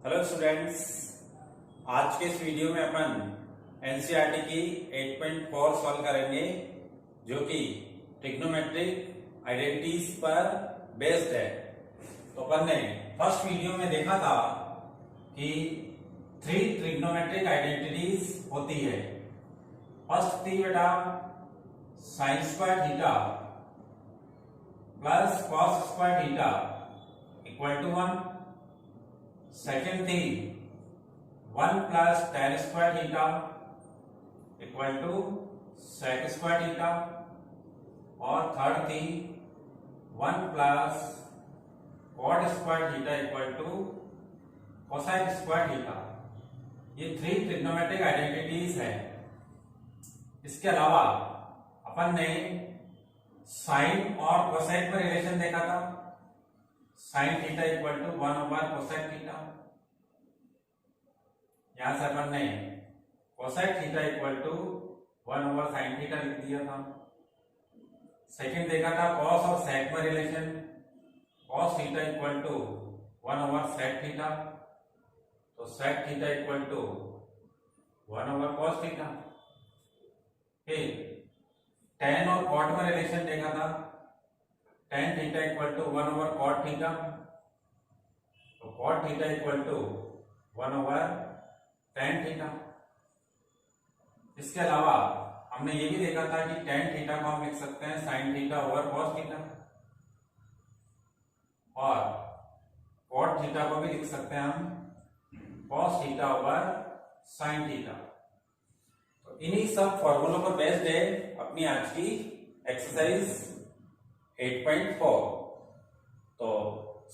Hello students, आज के इस वीडियो में अपन एनसीईआरटी की 8.4 सॉल्व करेंगे जो कि ट्रिग्नोमेट्रिक आइडेंटिटीज पर बेस्ड है। तो अपन ने फर्स्ट वीडियो में देखा था कि 3 ट्रिग्नोमेट्रिक आइडेंटिटीज होती है। फर्स्ट थी बेटा sine square theta plus cos square theta equal to 1। Second थी 1 plus tan square theta equal to sec square theta, और थर्ड थी 1 plus cot square theta equal to cosec square theta. ये 3 trigonometric identities है। इसके अलावा अपन ने sign और cosec में रिलेशन देखा था। Sine theta equal to 1 over cosec theta. यहां से अपन ने cosec theta equal to 1 over sine theta लिख दिया था। सेकंड देखा था कॉस और सेक में relation. Cos theta equal to 1 over sec theta, तो sec theta equal to 1 over cos theta. फिर tan और cot में रिलेशन देखा था। tan theta equal to 1 over cot theta, तो cot theta equal to 1 over tan theta. इसके अलावा हमने ये भी देखा था कि tan थीटा को हम लिख सकते हैं sin theta over cos theta, और cot थीटा को भी लिख सकते हैं हम cos theta over sin theta. तो इन्हीं सब फॉर्मूलों पर बेस्ड है अपनी आज की एक्सरसाइज 8.4। तो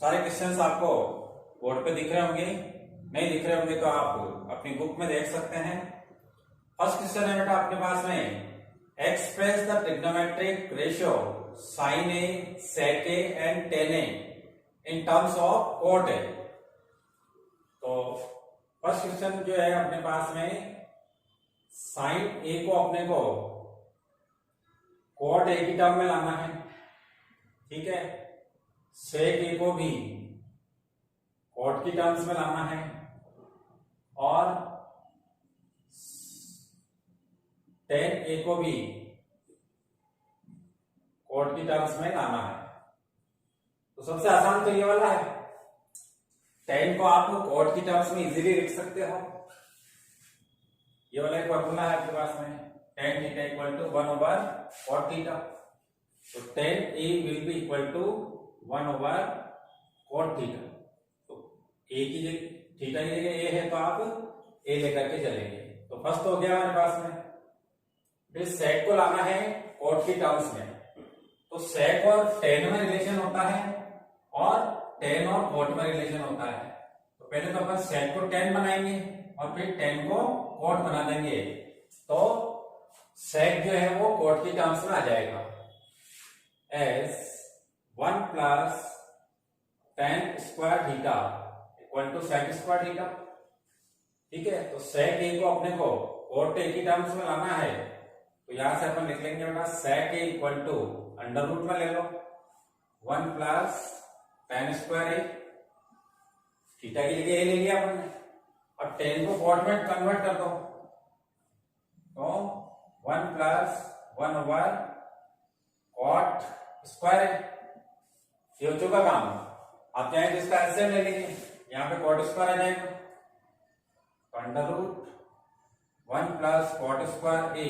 सारे क्वेश्चंस आपको बोर्ड पे दिख रहे होंगे, नहीं दिख रहे होंगे तो आप अपनी बुक में देख सकते हैं। फर्स्ट क्वेश्चन है बेटा अपने पास में express the trigonometric ratio sine A, sec A and tan A in terms of cot A. तो फर्स्ट क्वेश्चन जो है अपने पास में साइन ए को अपने को कोट ए की टर्म में लाना है, ठीक है। सेक ए को भी कोट की टर्म्स में लाना है, और टेन ए को भी कोट की टर्म्स में लाना है। तो सबसे आसान तो ये वाला है। टेन को आप कोट की टर्म्स में इजीली लिख सकते हो। ये वाला एक फॉर्मूला है आपके पास में, tan theta equal to 1 over cot theta. तो tan a will be equal to 1 over cot theta. तो a की जगह थीटा की जगह a है तो आप a लेकर के चलेंगे। तो फर्स्ट हो गया हमारे पास में। फिर sec को लाना है cot की टर्म्स में। तो sec और tan में रिलेशन होता है और tan और cot में रिलेशन होता है। तो पहले तो अपन sec को tan बनाएंगे और फिर tan को cot बना देंगे। तो sec जो है वो cot की टर्म्स में आ जाएगा as 1 plus tan square theta equal to sec square theta, ठीक है। तो sec a को अपने को cot a की टर्म्स में लाना है, तो यहां से अपन लिख लेंगे बेटा sec a equal to under root में ले लो 1 plus tan square a, theta की जगह a ले लिया अपन ने, और tan को cot में कन्वर्ट कर दो, तो 1 प्लस 1 ओवर cot स्क्वायर है। ये हो चुका काम। आप चाहें तो इसका एलसीएम ले लीजिए, यहाँ पे cot स्क्वायर आ जाएगा, तो under root 1 plus cot square a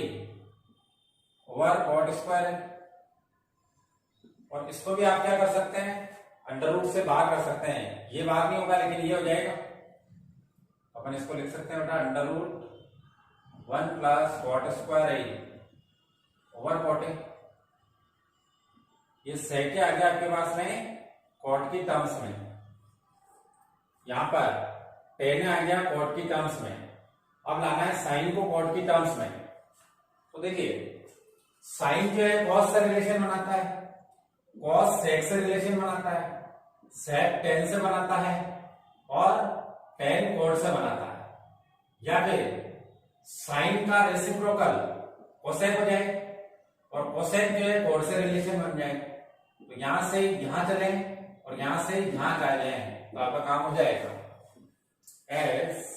over cot square है। और इसको भी आप क्या कर सकते हैं, अंडर रूट से बाहर कर सकते हैं। ये बाहर नहीं होगा लेकिन ये हो जाएगा। अपन इसको लिख सकते हैं बेटा under root 1 plus cot square a over cot a। ये sec आ गया आपके पास में cot की टर्म्स में, यहां पर tan आ गया cot की टर्म्स में। अब लाना है sin को cot की टर्म्स में। तो देखिए sin जो है cos से रिलेशन बनाता है, cos sec से रिलेशन बनाता है, sec tan से बनाता है, और tan cot से बनाता है। या फिर sin का रेसिप्रोकल cosec हो जाए और cosec जो है cot से रिलेशन बन जाए। तो यहां से यहां चले और यहां से यहां जा रहे हैं तो आपका काम हो जाएगा। As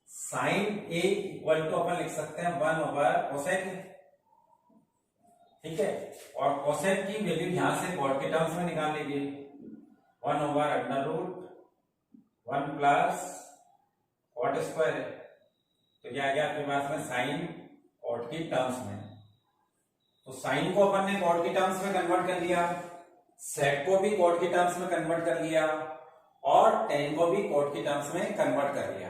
sine A equal to अपन लिख सकते हैं 1/, कोसेक, ठीक है। और कोसेक की वैल्यू यहां से कॉट के टर्म्स में निकाल लीजिए, 1/√1 प्लस कॉट स्क्वायर है, तो क्या आ गया आपके पास में साइन कॉट की टर्म्स में। तो साइन को अपन ने कॉट की टर्म्स में कन्वर्ट कर लिया, सेक को भी कॉट की टर्म्स में कन्वर्ट कर लिया, और टेन को भी कॉट की टर्म्स में कन्वर्ट कर लिया।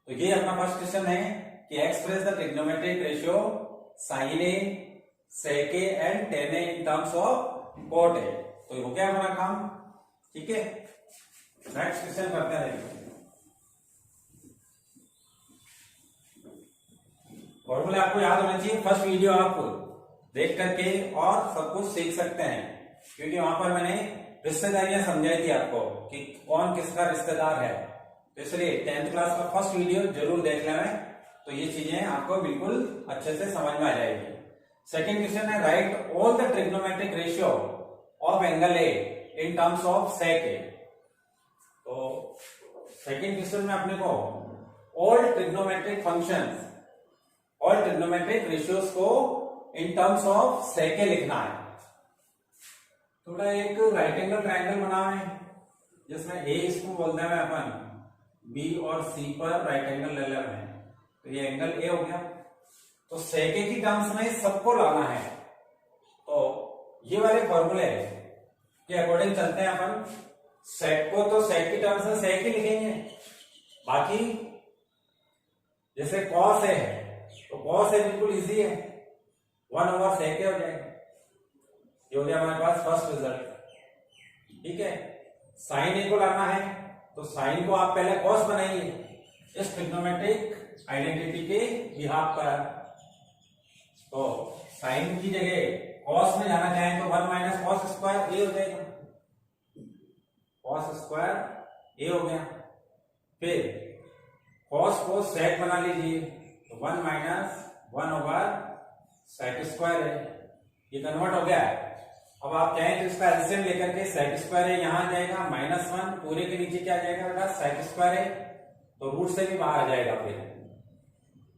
तो ये अपना फर्स्ट क्वेश्चन है कि express the trigonometric ratio sine A, sec A and tan A in terms of cot A. तो ये हो गया हमारा काम, ठीक है। नेक्स्ट क्वेश्चन करते हैं। फॉर्मूला आपको याद होना चाहिए, फर्स्ट वीडियो आप देख करके और सब कुछ सीख सकते हैं, क्योंकि वहां पर मैंने रिश्तेदारियां समझाई थी आपको कि कौन किसका रिश्तेदार है। तो इसलिए 10th क्लास का फर्स्ट वीडियो जरूर देख लेना, तो ये चीजें आपको बिल्कुल अच्छे से समझ में आ जाएगी। सेकंड क्वेश्चन है, write all the trigonometric ratio of angle A in terms of sec A. तो सेकंड क्वेश्चन में अपने को all trigonometric functions, all trigonometric ratios को इन टर्म्स ऑफ सेक ए लिखना है। थोड़ा एक राइट एंगल ट्रायंगल बना है जिसमें ए इसको बोलते हैं अपन, बी और सी पर राइट एंगल ले रहे हैं, तो ये एंगल ए हो गया। तो सेक ए की टर्म्स में सबको लाना है, तो ये वाले फॉर्मूले के अकॉर्डिंग चलते हैं अपन। सेक को तो सेक की टर्म्स में सेक ही लिखेंगे, बाकी जैसे कॉस ए है तो कॉस ए बिल्कुल इजी है, 1/sec ए हो जाएगा। ये हो गया हमारे पास फर्स्ट रिजल्ट, ठीक है। साइन ए को लाना है तो साइन को आप पहले कॉस बनाइए इस ट्रिग्नोमेट्रिक आइडेंटिटी के बिहाफ पर। तो साइन की जगह कॉस में जाना चाहें तो 1 - cos स्क्वायर ए हो जाएगा, cos स्क्वायर ए हो गया। फिर कॉस को सेक बना लीजिए, तो 1 - 1/sec स्क्वायर है, ये कन्वर्ट हो गया है। अब आप चाहें तो इसका एलसीएम लेकर के sec स्क्वायर है यहाँ आ जाएगा, -1 पूरे के नीचे क्या आ जाएगा बेटा, sec स्क्वायर है, तो रूट से भी बाहर आ जाएगा। फिर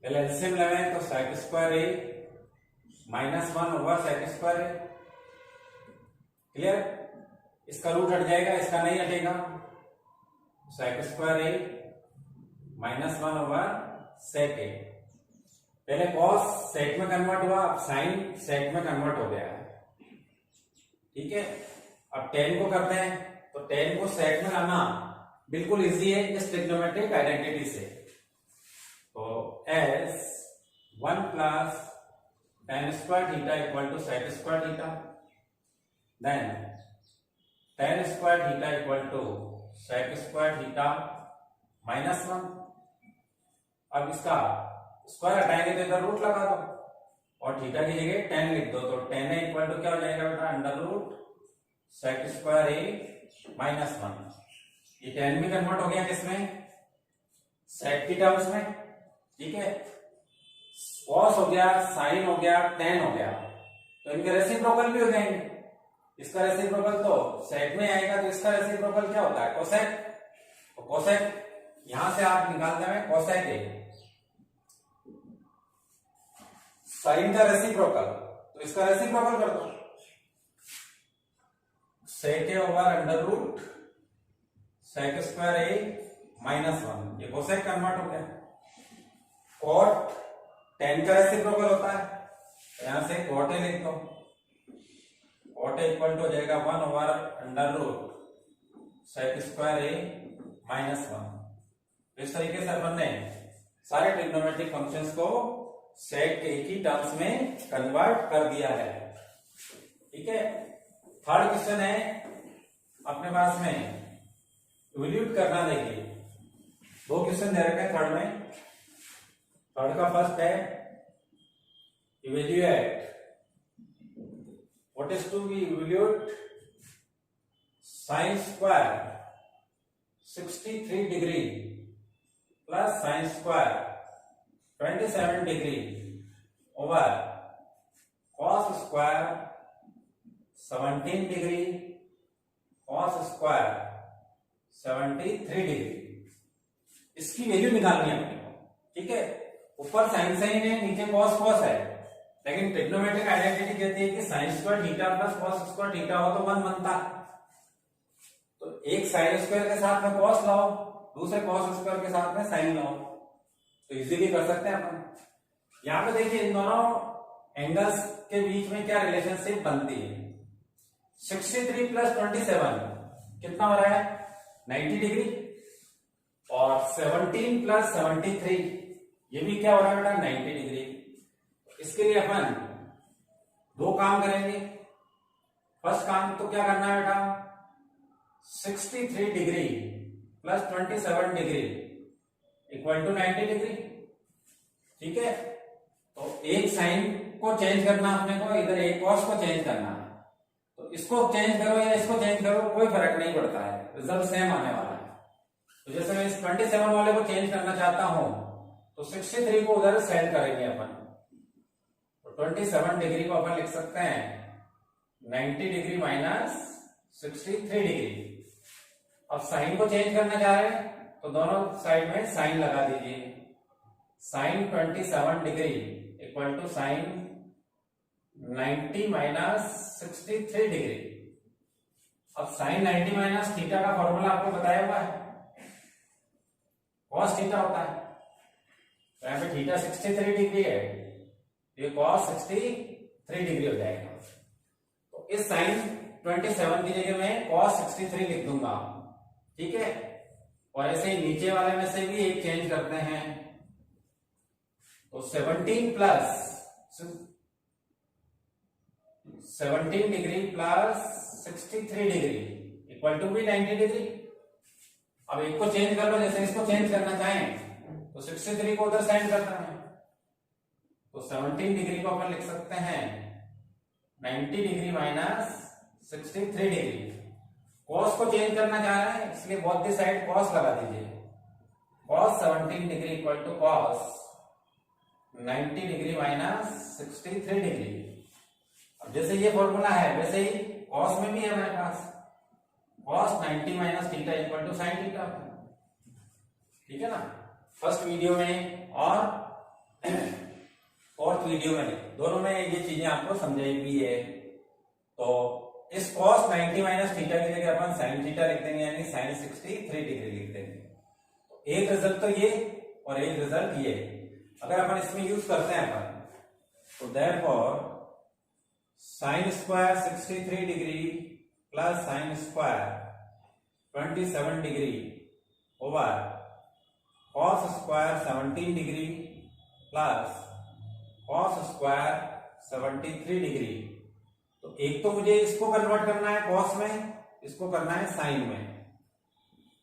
पहले एलसीएम लगाएं तो sec स्क्वायर है -1/sec स्क्वायर है, क्लियर। इसका रूट हट जाएगा, इसका नहीं हटेगा, sec स्क्वायर है -1/sec है। पहले cos sec में कन्वर्ट हुआ, अब sin sec में कन्वर्ट हो गया है, ठीक है। अब tan को करते हैं, तो tan को sec में लाना बिल्कुल इजी है इस ट्रिग्नोमेट्रिक आइडेंटिटी से। तो s 1 + tan square theta equal to sec square theta, then tan square theta equal to sec square theta -1। अब इसका स्क्वायर हटाएंगे तो इधर रूट लगा दो और थीटा की जगह tan लिख दो, तो tan a इक्वल टू क्या हो जाएगा बेटा, √sec स्क्वायर a -1। ये tan भी कन्वर्ट हो गया किसमें, sec की टर्म्स में, ठीक है। cos हो गया, sin हो गया, tan हो गया, तो इनके रेसिप्रोकल भी हो जाएंगे। इसका रेसिप्रोकल तो sec में आएगा, तो इसका रेसिप्रोकल क्या होता है, cosec। तो cosec यहां से आप निकालते हैं cosec a, साइन का रेसिप्रोकल, तो इसका रेसिप्रोकल कर दो, sec a √sec square a -1, ये cosec कन्वर्ट हो गया। cot tan का रेसिप्रोकल होता है, तो यहां से cot a लिख दो, cot a इक्वल टू हो जाएगा 1/√sec स्क्वायर a -1। इस तरीके से अपन ने सारे ट्रिग्नोमेट्रिक फंक्शंस को सेक ए की टर्म्स में कन्वर्ट कर दिया है, ठीक है। थर्ड क्वेश्चन है अपने पास में, इवैल्यूएट करना। देखिए 2 क्वेश्चन दे रखे हैं थर्ड में। थर्ड का फर्स्ट है, evaluate, what is to be evaluate sin square 63 degree plus sin square 27 degree over cos square 17 degree cos square 73 degree. इसकी वैल्यू निकालनी है अपने को, ठीक है। ऊपर साइन साइन है, नीचे कॉस कॉस है, लेकिन ट्रिग्नोमेट्रिक आइडेंटिटी कहती है कि sign square theta plus cos square theta हो तो 1 बनता है। तो एक साइन स्क्वायर के साथ में कॉस लाओ, दूसरे कॉस स्क्वायर के साथ में साइन लाओ, तो इजीली कर सकते हैं अपन। यहां पे देखिए इन दोनों एंगल्स के बीच में क्या रिलेशनशिप बनती है। 63 प्लस 27 कितना हो रहा है, 90 डिग्री। और 17 प्लस 73 ये भी क्या हो रहा है बेटा, 90 डिग्री। इसके लिए अपन दो काम करेंगे। फर्स्ट काम तो क्या करना है बेटा, 63 degree plus 27 degree equal to 90 degree, ठीक है। तो एक साइन को चेंज करना अपने को, इधर एक कॉस को चेंज करना है। तो इसको चेंज करो या इसको चेंज करो, कोई फर्क नहीं पड़ता है, रिजल्ट सेम आने वाला है। तो जैसे मैं इस 27 वाले को चेंज करना चाहता हूं तो 63 को उधर सेंड करेंगे अपन। तो 27 डिग्री को अपन लिख सकते हैं 90 डिग्री माइनस 63 डिग्री। अब साइन को चेंज करना चाह रहे हैं तो दोनों साइड में साइन लगा दीजिए। Sine 27 degree equal to sine 90 minus 63 degree. अब साइन 90 माइनस थीटा का फॉर्मूला आपको बताया हुआ है, कॉस थीटा होता है। तो यहाँ पे थीटा 63 डिग्री है, ये कॉस 63 डिग्री हो जाएगा। तो इस साइन 27 की जगह मैं कॉस 63 लिख दूंगा, ठीक है। और ऐसे ही नीचे वाले में से भी एक चेंज करते हैं। तो 17 degree plus 63 degree equal to भी 90 डिग्री। अब एक को चेंज कर लो, जैसे इसको चेंज करना चाहें तो 63 को उधर साइन करना है। तो 17 डिग्री को अपन लिख सकते हैं 90 डिग्री माइनस 63 डिग्री। कॉस को चेंज करना चाह रहे हैं इसलिए बोथ द साइड कॉस लगा दीजिए। Cos 17 degree equal to cos 90 degree minus 63 degree. अब जैसे ये फॉर्मूला है वैसे ही कॉस में भी है हमारे पास, cos 90 minus theta equal to sine theta, ठीक है ना। फर्स्ट वीडियो में और फोर्थ वीडियो में दोनों में ये चीजें आपको समझाई हुई है। तो इस cos 90 माइनस थीटा की जगह अपन साइन थीटा लिख देंगे, यानी साइन 63 डिग्री लिख देंगे। तो एक रिजल्ट तो ये और एक रिजल्ट ये। अगर अपन इसमें यूज करते हैं अपन तो therefore sine square 63 degree plus sine square 27 degree over cos square 17 degree plus cos square 73 degree. तो एक तो मुझे इसको कन्वर्ट करना है कॉस में, इसको करना है साइन में,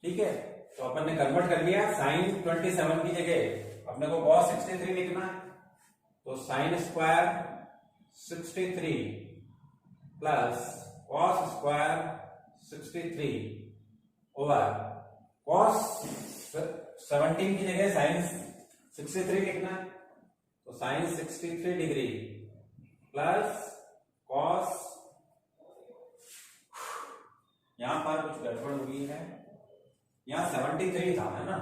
ठीक है। तो अपन ने कन्वर्ट कर लिया, साइन 27 की जगह अपने को कॉस 63 लिखना है। तो sine square 63 plus cos square 63 over cos 17 की जगह साइन 63 लिखना है। तो साइन 63 डिग्री प्लस कॉस, यहां पर कुछ गड़बड़ हुई है, यहां 73 था है ना,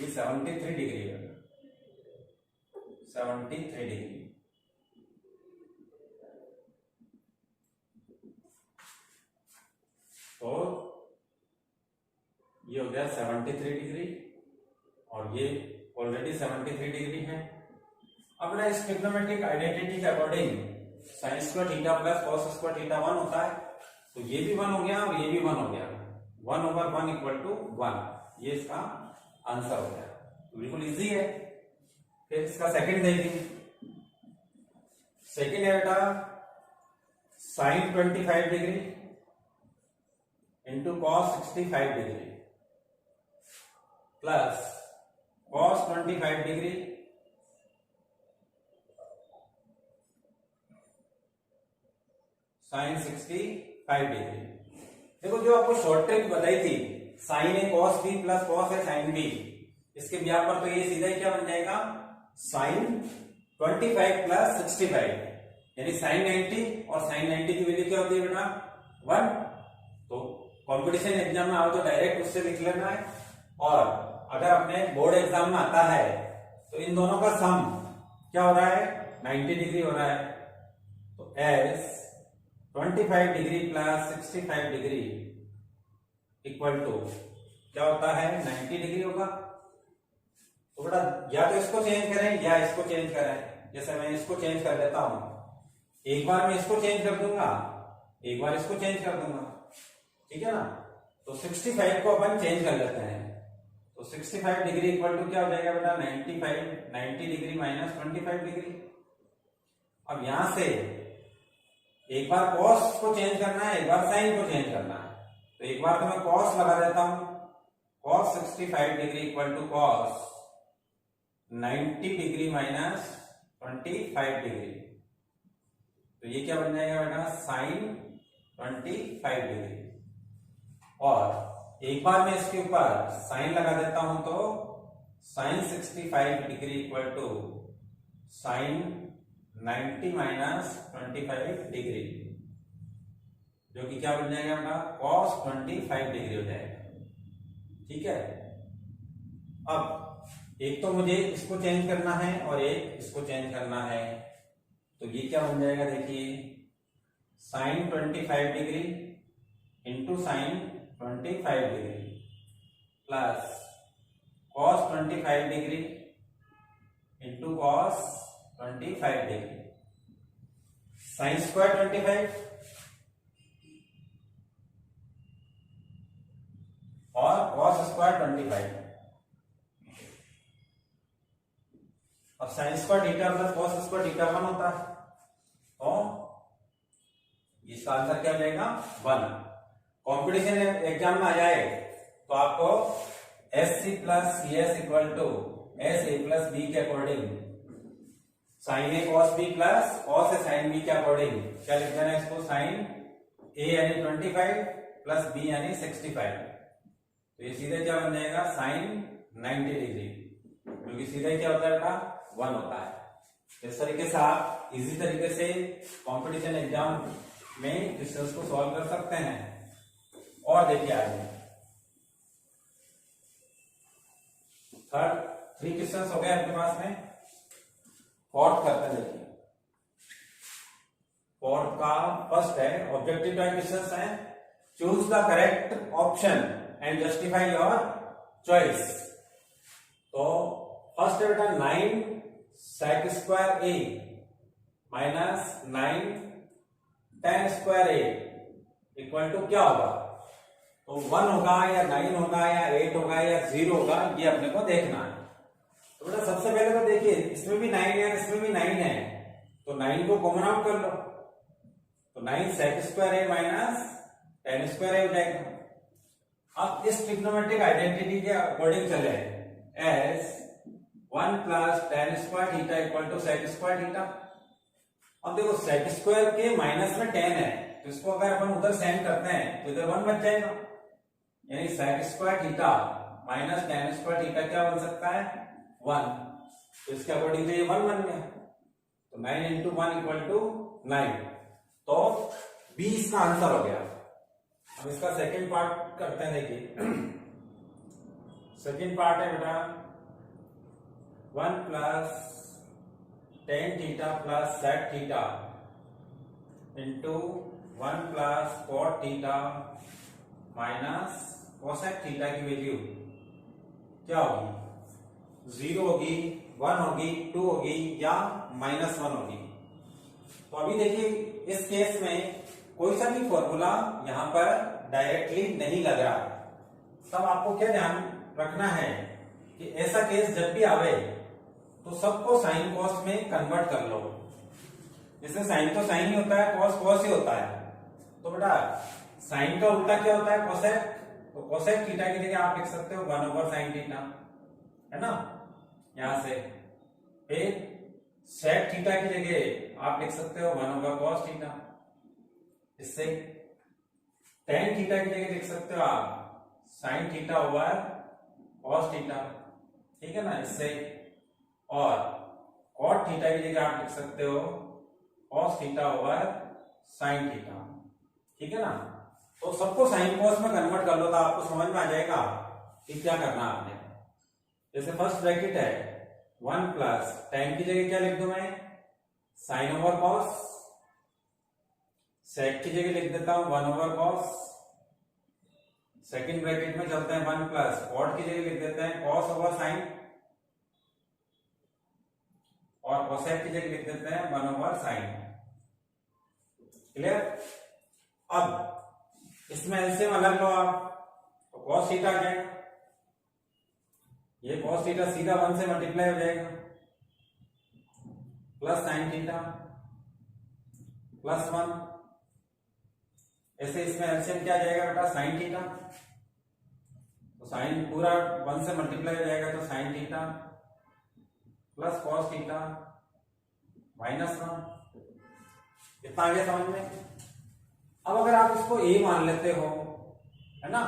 ये 73 डिग्री है, 73 डिग्री। तो ये हो गया 73 डिग्री और ये ऑलरेडी 73 डिग्री है। अब ना इस ट्रिग्नोमेट्रिक आइडेंटिटी के according sign square theta plus cos square theta 1 होता है। तो ये भी 1 हो गया और ये भी 1 हो गया, 1 ओवर 1 इक्वल टू 1, ये इसका आंसर हो गया। तो बिल्कुल इजी है। फिर इसका सेकंड देखेंगे। सेकंड है बेटा sine 25 degree into cos 65 degree plus cos 25 degree sine 65 degree. देखो जो आपको शॉर्ट ट्रिक बताई थी, sine A cos B plus cos A sine B, इसके ब्याह पर तो ये सीधा ही क्या बन जाएगा, साइन 25 प्लस 65, यानी साइन 90 और साइन 90 की वैल्यू क्या होती है बेटा 1। तो कंपटीशन एग्जाम में आओ तो डायरेक्ट उससे लिख लेना है, और अगर अपने बोर्ड एग्जाम में आता है तो इन दोनों का सम क्या हो रहा है, 90 डिग्री हो रहा है। तो S 25 degree plus 65 degree equal to क्या होता है, 90 डिग्री होगा। तो बेटा या तो इसको चेंज करें या इसको चेंज करें। जैसे मैं इसको चेंज कर लेता हूं, एक बार मैं इसको चेंज कर दूंगा, एक बार इसको चेंज कर दूंगा, ठीक है ना। तो 65 को अपन चेंज कर लेते हैं। तो 65 डिग्री इक्वल टू क्या हो जाएगा बेटा, 90 डिग्री माइनस 25 डिग्री। अब यहां से एक बार कॉस को चेंज करना है, एक बार साइन को चेंज करना है। तो एक बार तो मैं कॉस लगा देता हूं, cos 65 degree equal to cos 90 degree minus 25 degree. तो ये क्या बन जाएगा बेटा, साइन 25 डिग्री। और एक बार मैं इसके ऊपर साइन लगा देता हूं, तो sine 65 degree equal to sine 90 minus 25 degree, जो कि क्या बन जाएगा बेटा, कॉस 25 डिग्री हो जाएगा। ठीक है। अब एक तो मुझे इसको चेंज करना है और एक इसको चेंज करना है। तो ये क्या बन जाएगा, देखिए sine 25 degree into sine 25 degree plus cos 25 degree into cos 25 degree, sine square 25 और कॉस स्क्वायर 25। अब sine square theta plus cos square theta 1 होता है, तो इसका आंसर क्या मिलेगा, 1। कॉम्पिटिशन एग्जाम में आ जाए तो आपको S C plus C S equal to S A plus B के according sine A cos B plus cos A sine B के अकॉर्डिंग क्या लिख देना है इसको, साइन ए यानी 25 प्लस बी यानी 65। तो ये सीधे क्या बन जाएगा, साइन 90 डिग्री, क्योंकि सीधे क्या होता है बेटा, 1 होता है। इस तरीके से आप इजी तरीके से कंपटीशन एग्जाम में क्वेश्चंस को सॉल्व कर सकते हैं। और देखिए आगे 3 क्वेश्चंस हो गए आपके पास में। फोर्थ करते हैं, देखिए फोर्थ का फर्स्ट है ऑब्जेक्टिव टाइप क्वेश्चंस है, choose the correct option and justify your choice. तो फर्स्ट है बेटा 9 sec square A minus 9 tan square A equal to क्या होगा। तो 1 होगा या 9 होगा या 8 होगा या 0 होगा, ये अपने को देखना है। तो बेटा सबसे पहले तो देखिए इसमें भी 9 है, इसमें भी 9 है, तो 9 को कॉमन आउट कर लो। तो 9 sec square A minus tan square A हो जाएगा। अब इस ट्रिग्नोमेट्रिक आइडेंटिटी के अकॉर्डिंग चले, S 1 plus tan square theta equal to sec square theta. अब देखो sec स्क्वायर के माइनस में tan है, तो इसको अगर अपन उधर सेंड करते हैं तो इधर 1 बच जाएगा, यानी sec square theta minus tan square theta क्या बन सकता है, 1। तो इसके अकॉर्डिंग तो ये 1 बन गया। तो 9 इंटू 1 इक्वल टू 9, तो बी इसका आंसर हो गया। अब इसका सेकेंड पार्ट करते हैं, देखिए सेकेंड पार्ट है बेटा 1 plus tan theta plus sec theta into 1 plus cot theta minus cosec theta की वैल्यू क्या होगी, 0 होगी, 1 होगी, 2 होगी या -1 होगी। तो अभी देखिए इस केस में कोई सा भी फॉर्मूला यहां पर डायरेक्टली नहीं लग रहा, तब आपको क्या ध्यान रखना है कि ऐसा केस जब भी आवे तो सबको साइन कॉस में कन्वर्ट कर लो। जैसे साइन तो साइन ही होता है, कॉस कॉस ही होता है। तो बेटा साइन का उल्टा क्या होता है, कोसेक। तो कोसेक थीटा की जगह आप लिख सकते हो 1/sin थीटा, है ना, यहां से। फिर सेक थीटा की जगह आप लिख सकते हो 1/cos थीटा। इससे tan थीटा की जगह लिख सकते हो आप sin theta over cos theta, ठीक है ना, इससे। और cot थीटा की जगह आप लिख सकते हो cos theta over sin theta, ठीक है ना। तो सबको साइन कॉस में कन्वर्ट कर लो तो आपको समझ में आ जाएगा कि क्या करना है आपने। जैसे फर्स्ट ब्रैकेट है 1 प्लस tan की जगह क्या लिख दूं मैं, साइन ओवर कॉस, सेक की जगह लिख देता हूं 1 ओवर कॉस, सेकंड ब्रैकेट में चलते हैं 1 प्लस कॉट की जगह लिख देते हैं कॉस ओवर साइन, और कोसेक की जगह लिख देते हैं 1 ओवर साइन। क्लियर। अब इसमें एलसीएम अलग लो आप, तो कॉस थीटा आ जाएगा, ये कॉस थीटा सीधा 1 से मल्टीप्लाई हो जाएगा, प्लस साइन थीटा प्लस 1, ऐसे इसमें एलसीएम क्या आ जाएगा बेटा, साइन थीटा, तो साइन पूरा 1 से मल्टीप्लाई हो जाएगा, तो sine theta plus cos theta minus 1। इतना आगे समझ में। अब अगर आप इसको a मान लेते हो, है ना,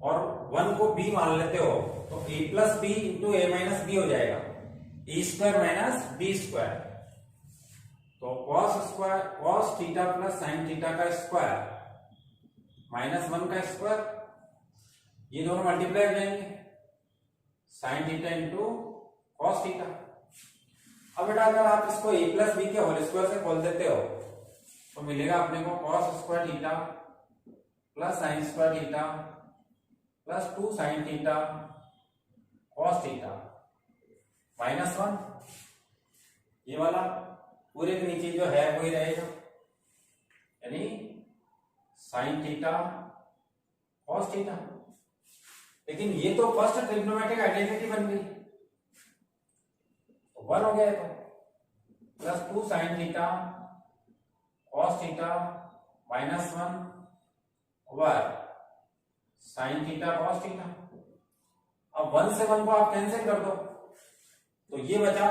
और 1 को b मान लेते हो, तो a plus B into A minus B हो जाएगा, A square minus B square. तो cos theta plus sine theta का स्क्वायर माइनस 1 का स्क्वायर, ये दोनों मल्टीप्लाई हो जाएंगे, sine theta into cos theta. अब बेटा अगर आप इसको a प्लस बी के होल स्क्वायर से खोल देते हो तो मिलेगा अपने को cos square theta plus sine square theta plus 2 sine theta cos theta minus 1। ये वाला पूरे के नीचे जो है वही रहेगा, यानी साइन थीटा कॉस थीटा। लेकिन ये तो फर्स्ट ट्रिग्नोमेट्रिक आइडेंटिटी बन गई, तो 1 हो गया, तो plus 2 sine theta cos theta minus 1 over sine theta cos theta. अब 1 से 1 को आप कैंसिल कर दो, तो ये बचा,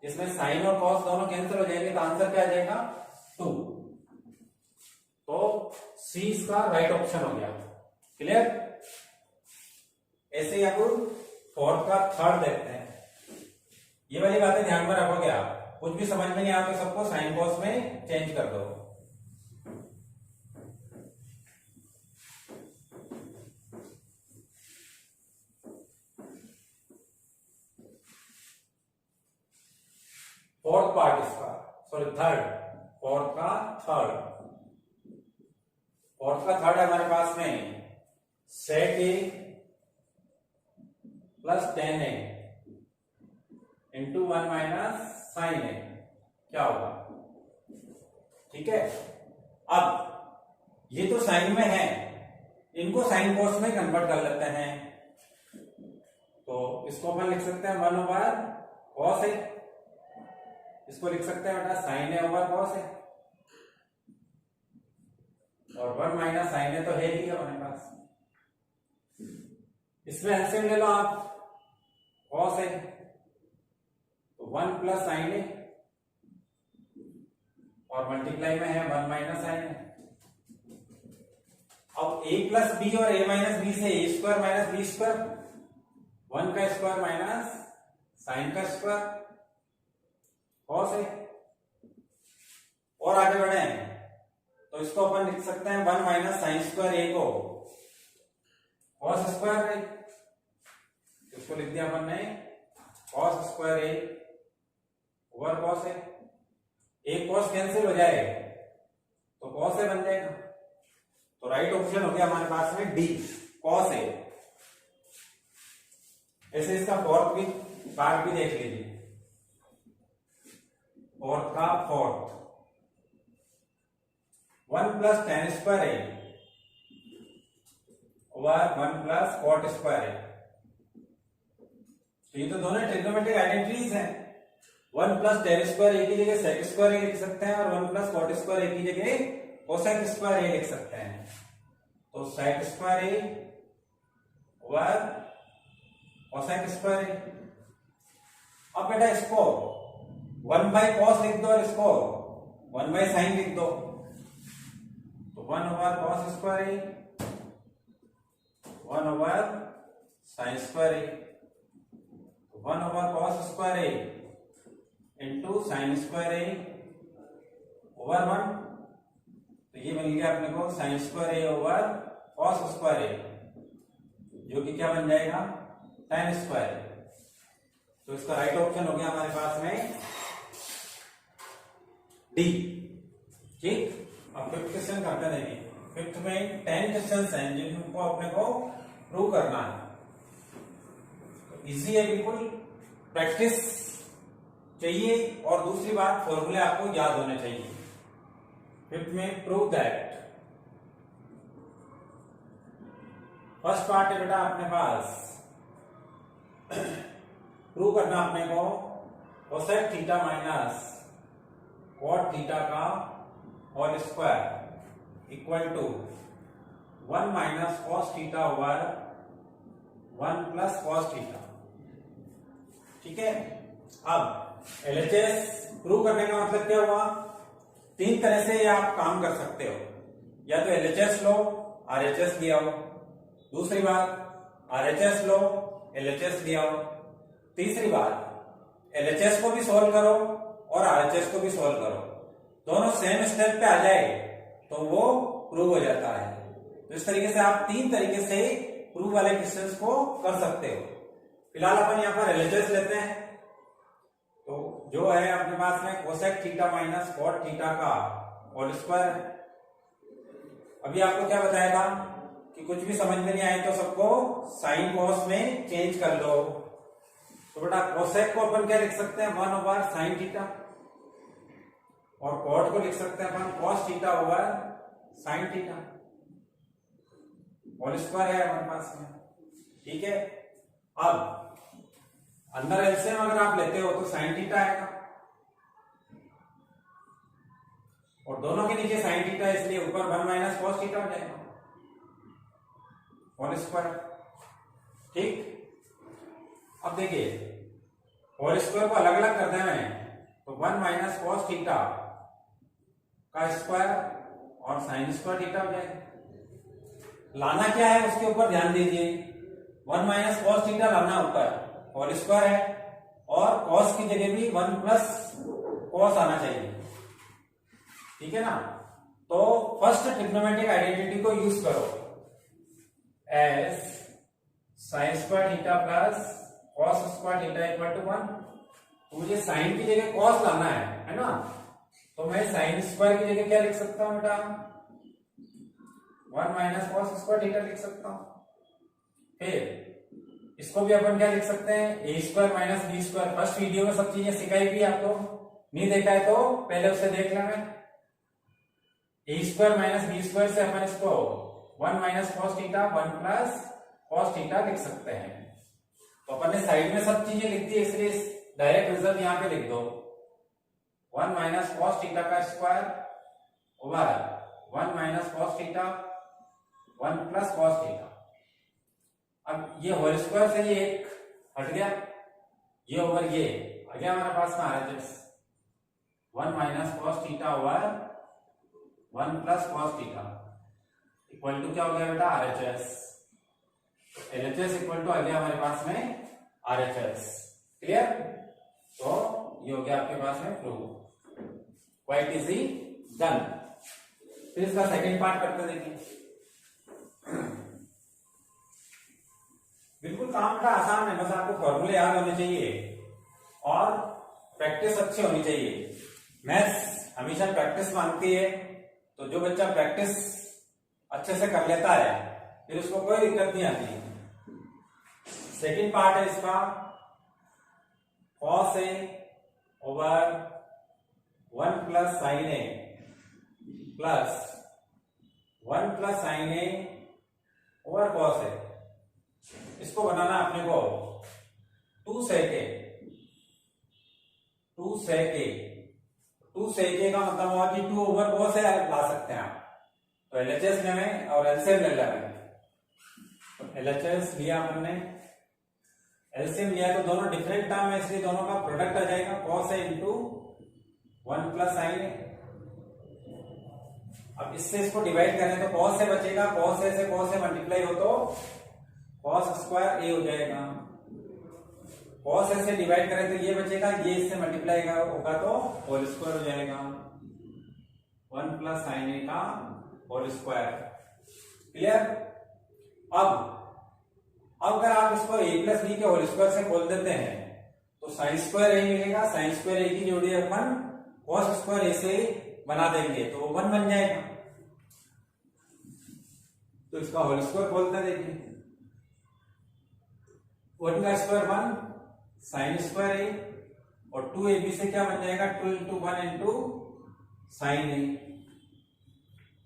इसमें साइन और कॉस दोनों कैंसिल हो जाएंगे, तो आंसर क्या आ जाएगा 2। तो सी इसका राइट ऑप्शन हो गया। क्लियर। ऐसे ही आप फोर्थ का थर्ड देखते हैं। ये वाली बातें ध्यान में रखोगे आप, कुछ भी समझ में नहीं आया तो सबको साइन कॉस में चेंज कर दो। फोर्थ पार्ट इसका, सॉरी थर्ड, फोर्थ का थर्ड है हमारे पास में सेक ए प्लस टेन ए इंटू 1 माइनस साइन ए, क्या होगा। ठीक है। अब ये तो साइन में है, इनको साइन कॉस में कन्वर्ट कर लेते हैं, तो इसको अपन लिख सकते हैं 1 ओवर कॉस ए, इसको लिख सकते हैं बेटा sign A over cos A, और 1 माइनस साइन ए तो है ही हमारे पास। इसमें एलसीएम ले लो आप, कॉस ए तो 1 प्लस साइन ए, और मल्टीप्लाई में है 1 माइनस साइन ए। अब a प्लस बी और a माइनस बी से a square minus B square, 1 का स्क्वायर माइनस साइन का स्क्वायर कॉस ए। और आगे बढ़े तो इसको अपन लिख सकते हैं 1 माइनस साइन स्क्वायर ए को कॉस स्क्वायर ए, इसको लिख दिया अपन ने कॉस स्क्वायर ए ओवर कॉस ए। एक कॉस कैंसिल हो जाए तो कॉस ए बन जाएगा, तो राइट ऑप्शन हो गया हमारे पास में डी, कॉस ए। ऐसे इसका फोर्थ भी पार्ट भी देख लीजिए, फोर्थ का फोर्थ 1 प्लस टेन स्क्वायर ए ओवर 1 प्लस कॉट स्क्वायर ए। तो ये तो दोनों ट्रिग्नोमेट्रिक आइडेंटिटीज हैं। 1 प्लस टेन स्क्वायर ए की जगह सेक स्क्वायर ए लिख सकते हैं, और 1 प्लस कॉट स्क्वायर ए की जगह कोसेक स्क्वायर ए लिख सकते हैं। तो सेक स्क्वायर ए ओवर कोसेक स्क्वायर ए। अब बेटा इसको 1 बाई कॉस लिख दो और इसको 1 बाई साइन लिख दो, तो 1 ओवर कॉस स्क्वायर ए 1 ओवर साइन स्क्वायर ए, 1 ओवर कॉस स्क्वायर ए इंटू साइन स्क्वायर ए ओवर 1, तो ये मिल गया अपने को साइन स्क्वायर ए ओवर कॉस स्क्वायर ए, जो कि क्या बन जाएगा tan स्क्वायर। तो इसका राइट ऑप्शन हो गया हमारे पास में डी। ठीक, अब फिफ्थ क्वेश्चन करते हैं। देखिए फिफ्थ में 10 क्वेश्चन हैं जिनको अपने को प्रूव करना है। इजी है बिल्कुल, प्रैक्टिस चाहिए और दूसरी बात फॉर्मूले आपको याद होने चाहिए। फिफ्थ में प्रूव दैट, फर्स्ट पार्ट है बेटा अपने पास प्रूव करना अपने को cosec theta minus cot theta का whole square equal to 1 minus cos theta over 1 plus cos theta. ठीक है, अब एलएचएस प्रूव करने का मतलब क्या हुआ, तीन तरह से आप काम कर सकते हो। या तो एलएचएस लो आरएचएस लिया हो, दूसरी बात आरएचएस लो एलएचएस लिया हो, तीसरी बात एलएचएस को भी सॉल्व करो और आरएचएस को भी सॉल्व करो, दोनों सेम स्टेप पे आ जाए तो वो प्रूव हो जाता है। तो इस तरीके से आप तीन तरीके से प्रूव वाले क्वेश्चंस को कर सकते हो। फिलहाल अपन यहाँ पर एलएचएस लेते हैं। तो जो है अपने पास में cosec theta minus cot theta का होल स्क्वायर। अभी आपको क्या बताया था कि कुछ भी समझ में नहीं आए तो सबको साइन कॉस में चेंज कर लो। तो बेटा कोसेक को अपन क्या लिख सकते हैं 1 ओवर साइन थीटा, और कॉट को लिख सकते हैं अपन cos theta over sine theta, whole square है हमारे पास में। ठीक है, अब अंदर एलसीएम अगर आप लेते हो तो साइन थीटा आएगा और दोनों के नीचे साइन थीटा, इसलिए ऊपर 1 माइनस कॉस थीटा हो जाएगा होल स्क्वायर। ठीक, अब देखिए होल स्क्वायर को अलग अलग कर देना है तो 1 माइनस कॉस थीटा का स्क्वायर और साइन स्क्वायर थीटा हो जाएगा। लाना क्या है उसके ऊपर ध्यान दीजिए, 1 माइनस कॉस थीटा लाना ऊपर, होल स्क्वायर है और कॉस की जगह भी 1 प्लस कॉस आना चाहिए। ठीक है ना, तो फर्स्ट ट्रिग्नोमेट्रिक आइडेंटिटी को यूज करो, S sine square theta plus cos square theta equal to 1। तो मुझे साइन की जगह कॉस लाना है ना, तो मैं साइन स्क्वायर की जगह क्या लिख सकता हूं बेटा 1 माइनस कॉस स्क्वायर थीटा लिख सकता हूं। फिर इसको भी अपन क्या लिख सकते हैं A square minus B square. First video में सब चीजें सिखाई भी, आपको नहीं देखा है तो पहले उसे देख लेना। ए स्क्वायर माइनस बी स्क्वायर से अपन इसको 1 minus cos theta 1 plus cos theta लिख सकते हैं। तो अपन ने साइड में सब चीजें लिख दी, इसलिए डायरेक्ट रिजल्ट यहां पे लिख दो 1 माइनस कॉस थीटा का square over 1 minus cos theta 1 plus cos theta. अब ये होल स्क्वायर से ये एक हट गया, ये ओवर ये आ गया हमारे पास में RHS 1 minus cos theta over 1 plus cos theta equal to क्या हो गया बेटा आरएचएस। एलएचएस इक्वल टू आ गया हमारे पास में आरएचएस। क्लियर, तो ये हो गया आपके पास में प्रूव, क्वाइट इजी डन। फिर इसका सेकंड पार्ट करते देखिए। बिल्कुल काम का आसान है, बस आपको फॉर्मूले याद होने चाहिए और प्रैक्टिस अच्छी होनी चाहिए। मैथ्स हमेशा प्रैक्टिस मांगती है, तो जो बच्चा प्रैक्टिस अच्छे से कर लेता है फिर उसको कोई दिक्कत नहीं आती। सेकंड पार्ट है इसका cos A over 1 plus sine A plus 1 plus sine A over cos ए। इसको बनाना अपने को 2 sec a का मतलब हुआ कि 2 ओवर कॉस ए ला सकते हैं आप। तो एलएचएस लें और एलसीएम ले लें। तो एलएचएस लिया हमने, एलसीएम लिया तो दोनों डिफरेंट टर्म है, इसलिए दोनों का प्रोडक्ट आ जाएगा cos A into 1 plus sine A. अब इससे इसको डिवाइड करें तो कॉस ए बचेगा, कॉस ए से कॉस ए मल्टीप्लाई हो तो कॉस स्क्वायर ए हो जाएगा। कॉस ए से डिवाइड करें तो ये बचेगा, ये इससे मल्टीप्लाई होगा तो होल स्क्वायर हो जाएगा। 1 प्लस साइन ए का होल स्क्वायर। क्लियर। अब अगर आप इसको a प्लस बी के होल स्क्वायर से खोल देते हैं तो साइन स्क्वायर ए मिलेगा। साइन स्क्वायर ए की जोड़ी अपन कॉस स्क्वायर ए से बना देंगे तो वो 1 बन जाएगा। तो इसका होल स्क्वायर खोलते देखिए, 1 का स्क्वायर 1 साइन स्क्वायर ए और 2ab से क्या बन जाएगा 2 इंटू 1 इंटू साइन ए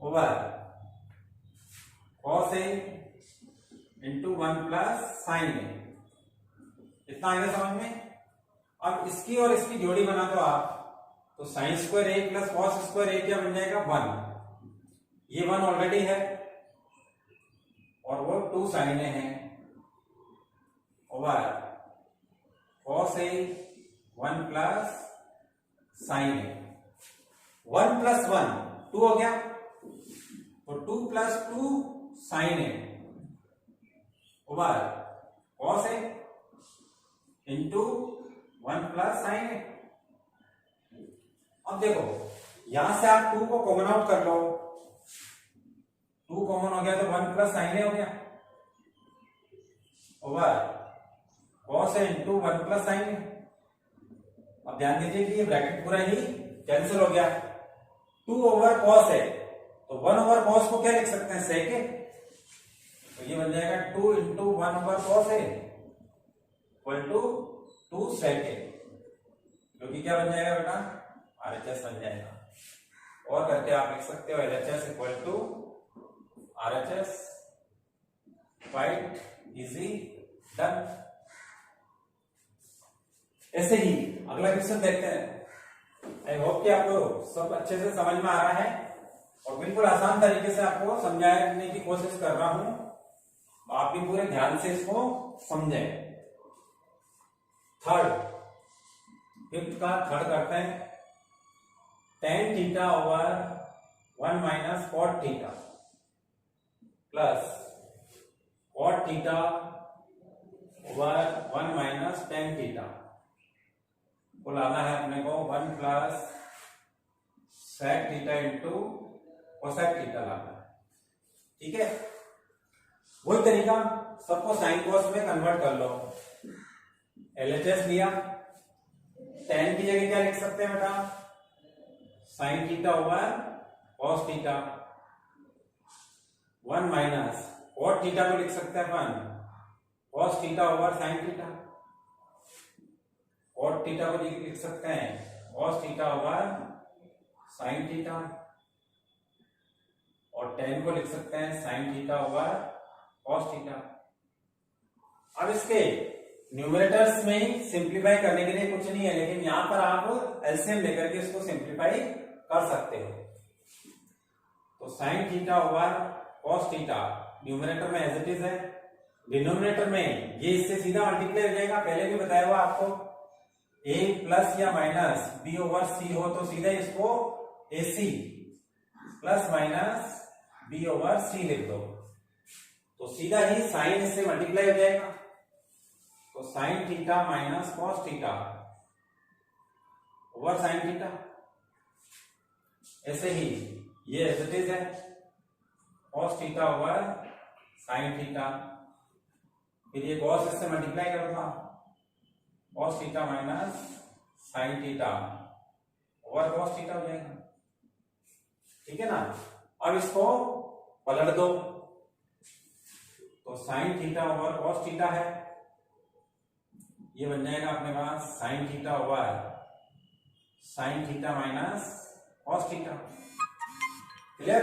ओवर कॉस ए इंटू 1 प्लस साइन ए। इतना आएगा समझ में। अब इसकी और इसकी जोड़ी बना दो आप तो साइन स्क्वायर ए प्लस कॉस स्क्वायर ए क्या बन जाएगा 1। ये 1 ऑलरेडी है और वो 2 साइन ए है over cos A 1 plus sine A. 1 plus 1 2 हो गया तो 2 plus 2 sign A over cos A into 1 plus sine A. अब देखो यहां से आप 2 को कॉमन आउट कर लो, 2 कॉमन हो गया तो 1 प्लस साइन ए हो गया over cos A into 1 plus sine A. अब ध्यान दीजिए कि ये ब्रैकेट पूरा ही कैंसिल हो गया। 2 ओवर कॉस है तो 1 ओवर कॉस को क्या लिख सकते हैं सेक ए। तो ये बन जाएगा 2 into 1 over cos A equal to 2 sec A, जो कि क्या बन जाएगा बेटा RHS बन जाएगा। और करके आप लिख सकते हो LHS equal to RHS। Quite easy done. ऐसे ही अगला क्वेश्चन देखते हैं। आई होप कि आपको सब अच्छे से समझ में आ रहा है और बिल्कुल आसान तरीके से आपको समझाने की कोशिश कर रहा हूं। आप भी पूरे ध्यान से इसको समझें। थर्ड, फिफ्थ का थर्ड करते हैं। tan theta over 1 minus cot theta plus cot theta over 1 minus tan theta को लाना है अपने को 1 plus sec theta into cosec theta लाना है। ठीक है, वही तरीका सबको साइन कॉस में कन्वर्ट कर लो। LHS लिया, tan की जगह क्या लिख सकते हैं बेटा sine theta over cos theta. 1 minus cot theta को लिख सकते हैं अपन cos theta over sine theta. cot theta को लिख सकते हैं cos theta over sine theta और tan को लिख सकते हैं sine theta over cos theta. अब इसके न्यूमरेटर्स में सिंप्लीफाई करने के लिए कुछ नहीं है, लेकिन यहां पर आप एलसीएम लेकर के इसको सिंप्लीफाई कर सकते हो। तो sine theta over cos theta numerator में एज इट इज है, डिनोमिनेटर में ये इससे सीधा मल्टीप्लाई हो जाएगा। पहले भी बताया हुआ आपको a प्लस या माइनस b ओवर c हो तो सीधा इसको ac plus minus b over c लिख दो तो सीधा ही साइन इससे मल्टीप्लाई हो जाएगा। तो sine theta minus cos theta over sine theta. ऐसे ही ये एज इट इज है cos theta over sine theta. फिर ये कॉस इससे मल्टीप्लाई करूंगा cos theta minus sign theta over cos theta हो जाएगा। ठीक है ना। अब इसको पलट दो तो sine theta over cos theta है, ये बन जाएगा अपने पास sine theta over sine theta minus cos theta. Clear.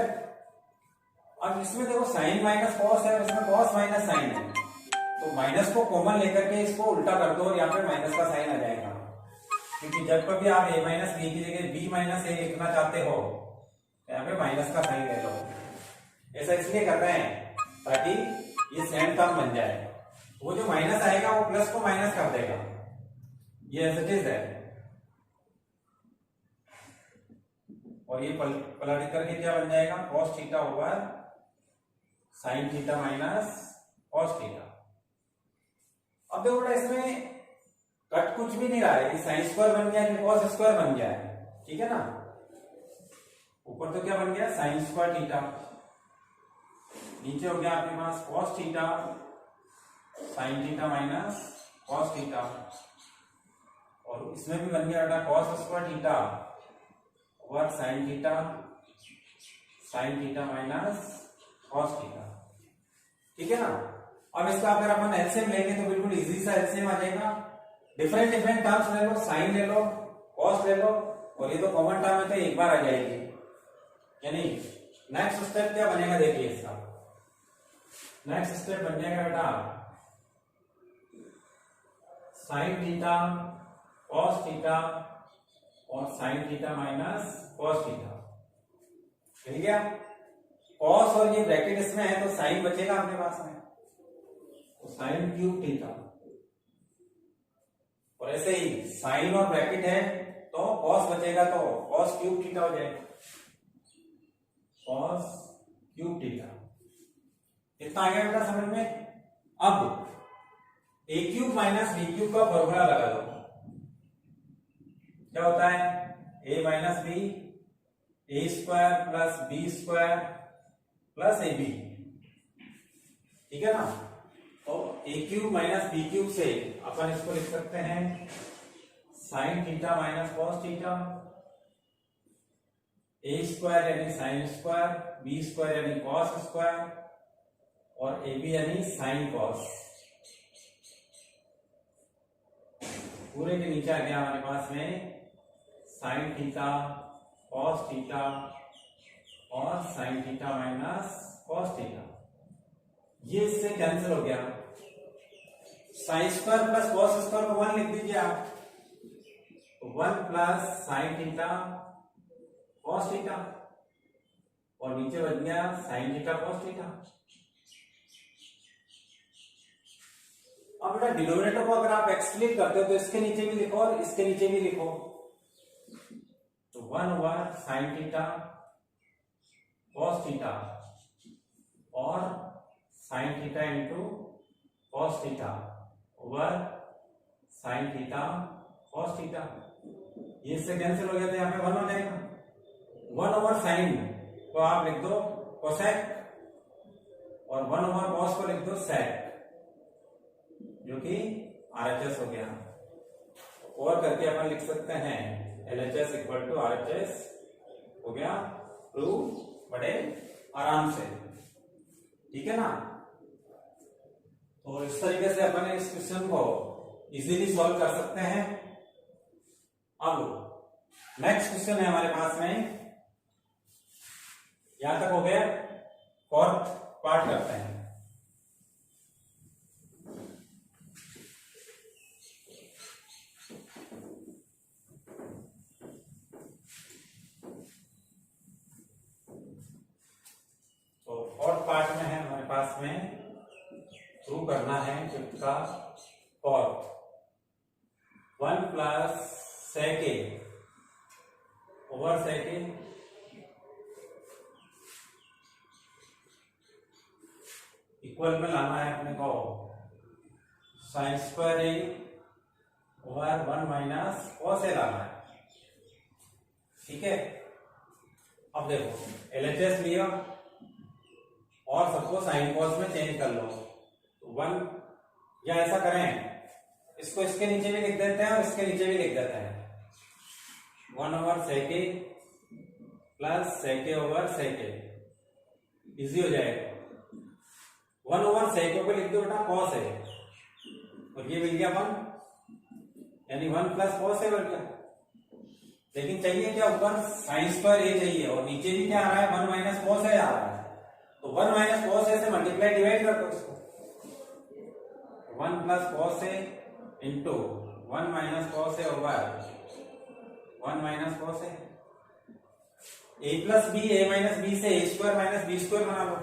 अब इसमें देखो साइन माइनस कॉस है और इसमें कॉस माइनस साइन है, तो माइनस को कॉमन लेकर के इसको उल्टा कर दो और यहाँ पे माइनस का साइन आ जाएगा। क्योंकि जब कभी आप a माइनस बी की जगह b माइनस ए लिखना चाहते हो तो यहाँ पे माइनस का साइन ले लो। ऐसा इसलिए कर रहे हैं ताकि ये सेम टर्म बन जाए। वो जो माइनस आएगा वो प्लस को माइनस कर देगा। ये एज इट इज है और ये पलट करके क्या बन जाएगा cos theta over sine theta minus cos theta. अब देखो बेटा इसमें कट कुछ भी नहीं रहा है, साइन स्क्वायर बन गया कि कॉस स्क्वायर बन गया है। ठीक है ना। ऊपर तो क्या बन गया साइन स्क्वायर थीटा, नीचे हो गया आपके पास cos theta sine theta minus cos theta, और इसमें भी बन गया बेटा cos square theta over sine theta minus cos theta. ठीक है ना। अब इसका अगर अपन एलसीएम लेंगे तो बिल्कुल इजी सा एलसीएम आ जाएगा। डिफरेंट टर्म्स ले लो, साइन ले लो, कॉस ले लो, और ये तो कॉमन टर्म है तो एक बार आ जाएगी। यानी नेक्स्ट स्टेप क्या बनेगा देखिए इसका। नेक्स्ट स्टेप बन जाएगा बेटा साइन थीटा कॉस थीटा और sine theta minus cos theta. मिल गया। कॉस और ये ब्रैकेट इसमें है तो साइन बचेगा अपने पास में, तो साइन क्यूब थीटा, और ऐसे ही साइन और ब्रैकेट है तो कॉस बचेगा तो कॉस क्यूब थीटा हो जाएगा, कॉस क्यूब थीटा। कितना आ गया बेटा समझ में। अब A cube minus B cube का फॉर्मूला लगा दो। क्या होता है A minus B, A square plus B square plus A B. ठीक है ना। तो A cube minus B cube से अपन इसको लिख सकते हैं sine theta minus cos theta, A square यानी साइन स्क्वायर, बी स्क्वायर यानी कॉस स्क्वायर, और ए बी यानी साइन कॉस। पूरे के नीचे आ गया हमारे पास में साइन थीटा कॉस थीटा और sine theta minus cos theta. ये इससे कैंसिल हो गया। Sine square plus cos square को 1 लिख दीजिए आप, तो 1 plus sine theta cos theta, और नीचे बच गया साइन थीटा कॉस थीटा। अब बेटा डिनोमिनेटर को अगर आप एक्सप्लिट करते हो तो इसके नीचे भी लिखो और इसके नीचे भी लिखो, तो 1 over sine theta cos theta और sine theta into cos theta over sine theta cos theta. ये इससे कैंसिल हो गया तो यहाँ पे 1 हो जाएगा। 1 ओवर साइन को आप लिख दो कोसेक, और 1 ओवर कॉस को लिख दो सेक, जो कि RHS हो गया। और करके अपन लिख सकते हैं LHS इक्वल टू RHS हो गया, प्रूव बड़े आराम से। ठीक है ना। तो इस तरीके से अपन इस क्वेश्चन को इजीली सॉल्व कर सकते हैं। अब नेक्स्ट क्वेश्चन है हमारे पास में, यहां तक हो गया। फोर्थ पार्ट करते हैं। फोर्थ पार्ट में है हमारे पास में प्रूव करना है फिफ्थ का फोर्थ 1 प्लस सेक ए ओवर सेक ए इक्वल में लाना है अपने को साइन स्क्वायर ए ओवर 1 माइनस कॉस ए लाना है। ठीक है। अब देखो LHS लिया और सबको साइन कॉस में चेंज कर लो, तो 1, या ऐसा करें इसको इसके नीचे भी लिख देते हैं और इसके नीचे भी लिख देते हैं 1 ओवर सेक ए प्लस सेक ए ओवर सेक ए, इजी हो जाएगा। 1 ओवर सेक ए को लिख दो बेटा कॉस ए, और ये मिल गया 1, यानी 1 प्लस कॉस ए बन गया। लेकिन चाहिए क्या ऊपर साइन स्क्वायर ए चाहिए, और नीचे भी क्या आ रहा है 1 माइनस कॉस ए आ रहा है, तो 1 माइनस कॉस ए से मल्टीप्लाई डिवाइड कर दो इसको। 1 plus cos A into 1 minus cos A over 1 minus cos A, A plus B, A minus B से ए स्क्वायर माइनस बी स्क्वायर बना लो,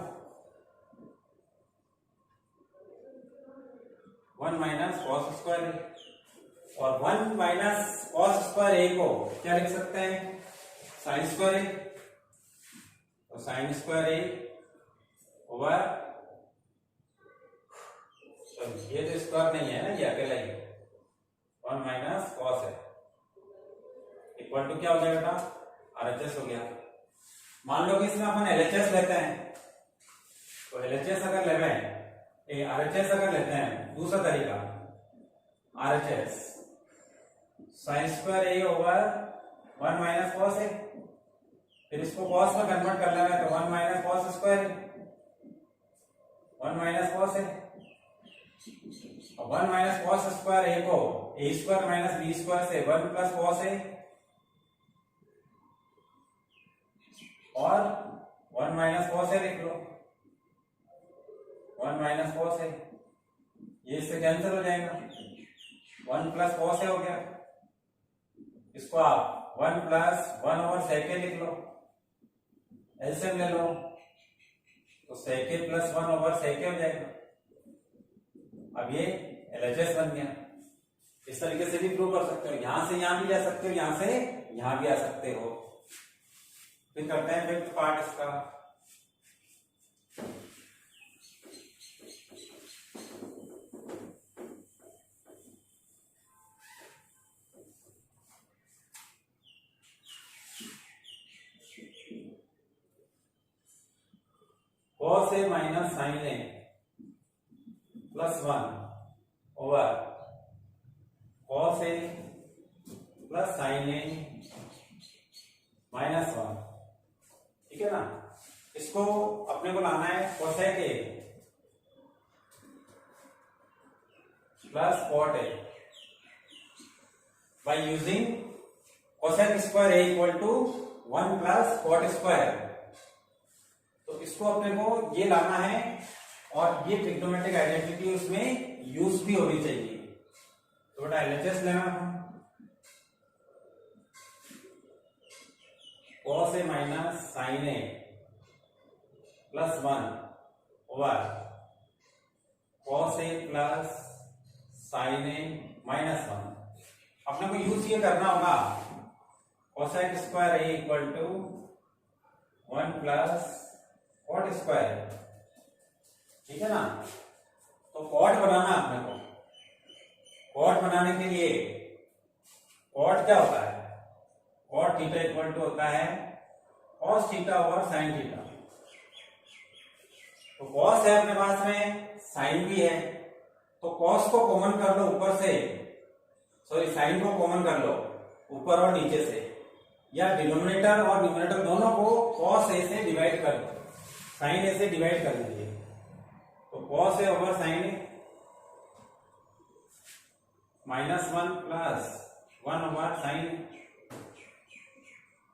1 माइनस कॉस स्क्वायर ए, और 1 माइनस कॉस स्क्वायर ए को क्या लिख सकते हैं साइन स्क्वायर ए, तो साइन स्क्वायर ए over, ये तो स्क्वायर नहीं है ना, ये अकेला ही 1 माइनस कॉस है इक्वल टू क्या हो गया बेटा RHS हो गया। मान लो कि इसमें अपन एलएचएस लेते हैं, तो एलएचएस अगर ले रहे हैं, आरएचएस अगर लेते हैं, दूसरा तरीका आरएचएस साइन स्क्वायर ए ओवर 1 माइनस कॉस ए, फिर इसको कॉस में कन्वर्ट कर लेना है तो 1 minus cos square, 1 minus cos A, 1 minus cos square A को A square minus B square से 1 प्लस कॉस ए, और 1 माइनस कॉस ए लिख लो, 1 माइनस कॉस ए, ये इससे कैंसिल हो जाएगा, 1 प्लस कॉस ए हो गया, इसको आप 1 प्लस 1 ओवर सेक लिख लो, एलसीएम ले लो तो सेक प्लस 1 ओवर सेक हो जाएगा। अब ये एलएचएस बन गया। इस तरीके से भी प्रूव कर सकते हो, यहां से यहां भी जा सकते हो, यहां से यहां भी आ सकते हो। फिर करते हैं फिफ्थ पार्ट इसका। cos a minus sine A plus 1 over cos a plus sine A minus 1, ठीक है ना। इसको अपने को लाना है cosec A plus cot A by using cosec square A equal to 1 plus cot square. तो इसको अपने को ये लाना है और ये ट्रिग्नोमेट्रिक आइडेंटिटी उसमें यूज भी होनी चाहिए। तो बेटा एलएचएस लेना है, cos a minus sine A plus 1 over cos a plus sine A minus 1। अपने को यूज ये करना होगा cosec square A equal to 1 plus cot square, ठीक है ना। तो कॉट बनाना अपने को, कॉट बनाने के लिए कॉट क्या होता है, कॉट थीटा इक्वल टू होता है cos theta over sine theta. तो कॉस है अपने पास में, साइन भी है, तो कॉस को कॉमन कर लो ऊपर से, सॉरी साइन को कॉमन कर लो ऊपर और नीचे से, या डिनोमिनेटर और न्यूमरेटर दोनों को कॉस ए से डिवाइड कर दो, साइन ए से डिवाइड कर दीजिए। तो cos A over sign A minus 1 plus 1 over sign,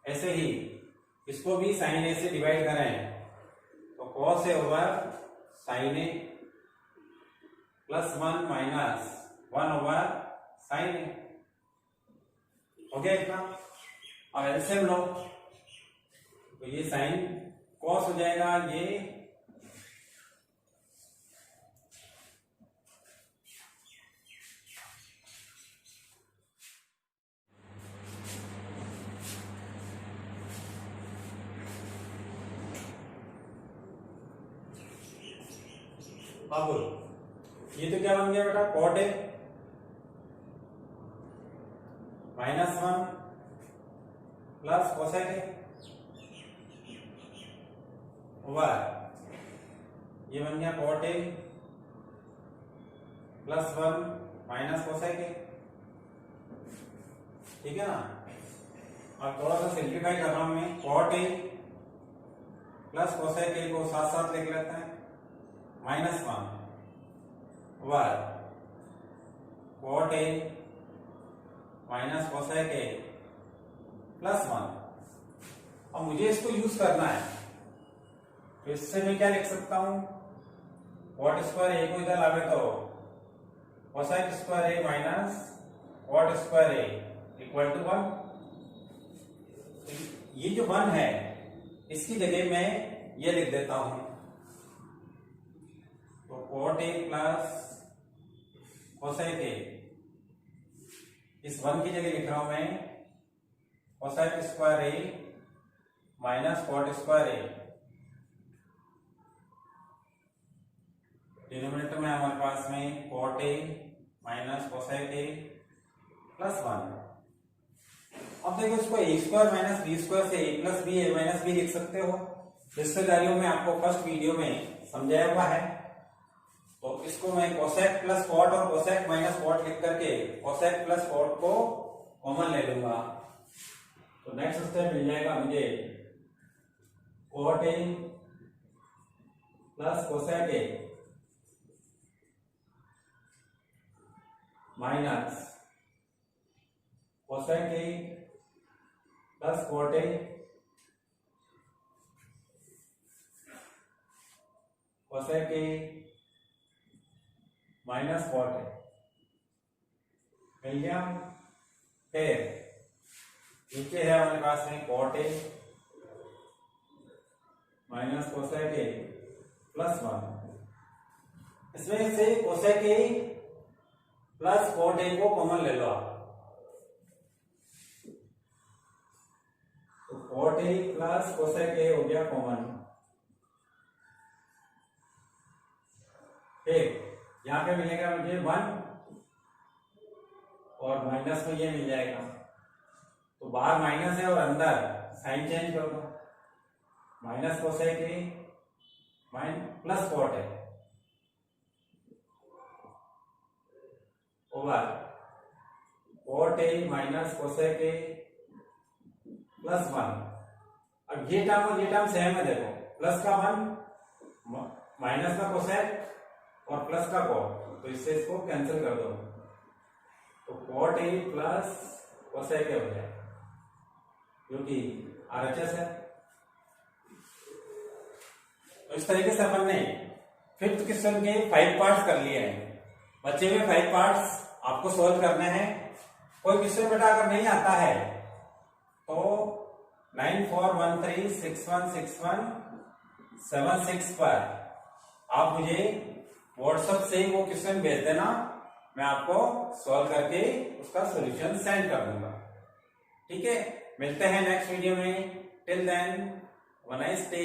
ऐसे ही इसको भी साइन ए से डिवाइड करें तो cos A over sign A plus 1 minus 1 over sign ए हो गया इतना। अब एलसीएम लो तो ये साइन कॉस हो जाएगा, ये अब ये तो क्या बन गया बेटा, cot A minus 1 plus cosec A over ये बन गया cot A plus 1 minus cosec A, ठीक है ना। और थोड़ा सा सिंप्लीफाई कर रहा हूं मैं, cot A plus cosec A को साथ साथ लिख लेते हैं, minus 1 over cot A minus cosec A plus 1। अब मुझे इसको यूज करना है, तो इससे मैं क्या लिख सकता हूं, कॉट स्क्वायर ए को इधर लावे तो cosec square A minus cot square A equal to 1। ये जो 1 है इसकी जगह मैं ये लिख देता हूं, तो cot A plus cosec A, इस 1 की जगह लिख रहा हूं मैं cosec square A minus cot square A. Denominator में हमारे पास में cot A minus cosec A plus 1, अब देखो इसको A square minus B square से A plus B A minus B लिख सकते हो। हिस्सेदारियों में आपको फर्स्ट वीडियो में समझाया हुआ है। तो इसको मैं कोसेक प्लस कॉट और कोसेक माइनस कॉट लिख करके कोसेक प्लस कॉट को कॉमन ले लूंगा। तो नेक्स्ट स्टेप मिल जाएगा मुझे cot A plus cosec A minus cosec A plus cot A cosec A minus cot A मिल गया। फिर नीचे है हमारे पास में cot A minus cosec A plus 1। इसमें से cosec A plus cot A को कॉमन ले लो आप। तो cot A plus cosec A हो गया कॉमन। ठीक, यहां पे मिलेगा मुझे 1 और माइनस में ये मिल जाएगा। तो बाहर माइनस है और अंदर साइन चेंज कर दो। Minus cosec A plus cot है over cot A minus cosec A plus 1। अब ये टर्म और ये टर्म सेम है, देखो प्लस का 1 माइनस का कोसेक और प्लस का कॉट, तो इससे इसको कैंसिल कर दो। तो cot A plus cosec A हो जाए जो कि आरएचएस है। तो इस तरीके से अपन ने फिफ्थ क्वेश्चन के 5 पार्ट्स कर लिए हैं। बच्चे में 5 पार्ट्स आपको सोल्व करने हैं। कोई क्वेश्चन बेटा अगर नहीं आता है तो 9413616176 पर आप मुझे व्हाट्सएप से वो क्वेश्चन भेज देना, मैं आपको सॉल्व करके उसका सॉल्यूशन सेंड कर दूंगा। ठीक है, मिलते हैं नेक्स्ट वीडियो में। Till then have a nice day.